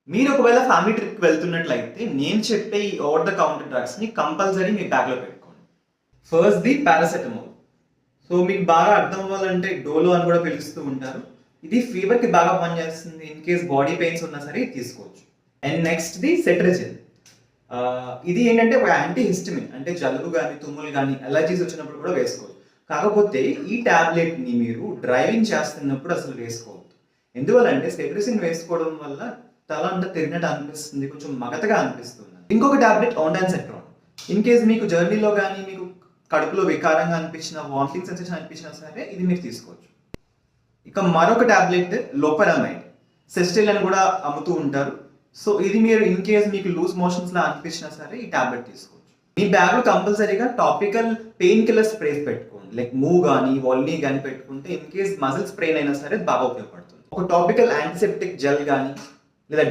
మీరు ఒకవేళ ఫ్యామిలీ ట్రిప్‌కి వెళ్తున్నట్లయితే నేను చెప్పే ఈ ఓవర్ ద కౌంటర్ డ్రగ్స్‌ని కంపల్సరీ మీ బ్యాగ్‌లో పెట్టుకోండి. ఫస్ట్‌ది పారాసెటమాల్. సో మీకు బాగా అర్థం అవ్వాలంటే డోలో అని కూడా పిలుస్తూ ఉంటారు. ఇది ఫీవర్‌కి బాగా పనిచేస్తుంది. ఇన్ కేస్ బాడీ పెయిన్స్ ఉన్నా సరే ఇది తీసుకోవచ్చు. అండ్ నెక్స్ట్‌ది సెట్రిజిన్. ఇది ఏంటంటే ఒక యాంటీ హిస్టమిన్, అంటే జలుబు గాని, తుమ్ములు గాని, అలర్జీస్ వచ్చినప్పుడు కూడా వేసుకోవచ్చు. కాకపోతే ఈ టాబ్లెట్‌ని మీరు డ్రైవింగ్ చేస్తున్నప్పుడు అసలు వేసుకోవద్దు. ఎందువల్లంటే సెట్రిజిన్ వేసుకోవడం వల్ల తల అంతా తిరిగినట్టు అనిపిస్తుంది. కొంచెం మగతగా అనిపిస్తుంది. ఇంకొక టాబ్లెట్ ఆన్డాన్సెట్రాన్. ఇన్ కేస్ మీకు జర్నీలో గాని, మీకు కడుపులో వికారంగా అనిపించిన, వామిటింగ్ సెన్సేషన్ అనిపించినా సరే ఇది మీరు తీసుకోవచ్చు. ఇక మరొక టాబ్లెట్ లోపెరమైడ్. సిస్టిల్ అని కూడా అమ్ముతూ ఉంటారు. సో ఇది మీరు ఇన్ కేస్ మీకు లూజ్ మోషన్స్ లా అనిపించినా సరే ఈ టాబ్లెట్ తీసుకోవచ్చు. మీ బ్యాగ్ లో కంపల్సరీగా టాపికల్ పెయిన్ కిల్లర్ స్ప్రేస్ పెట్టుకోండి. లైక్ మూవ్ గానీ, వాల్నీ గానీ పెట్టుకుంటే ఇన్ కేస్ మజిల్ స్ప్రెయిన్ అయినా సరే బాగా ఉపయోగపడుతుంది. ఒక టాపికల్ యాంటీసెప్టిక్ జెల్ గానీ,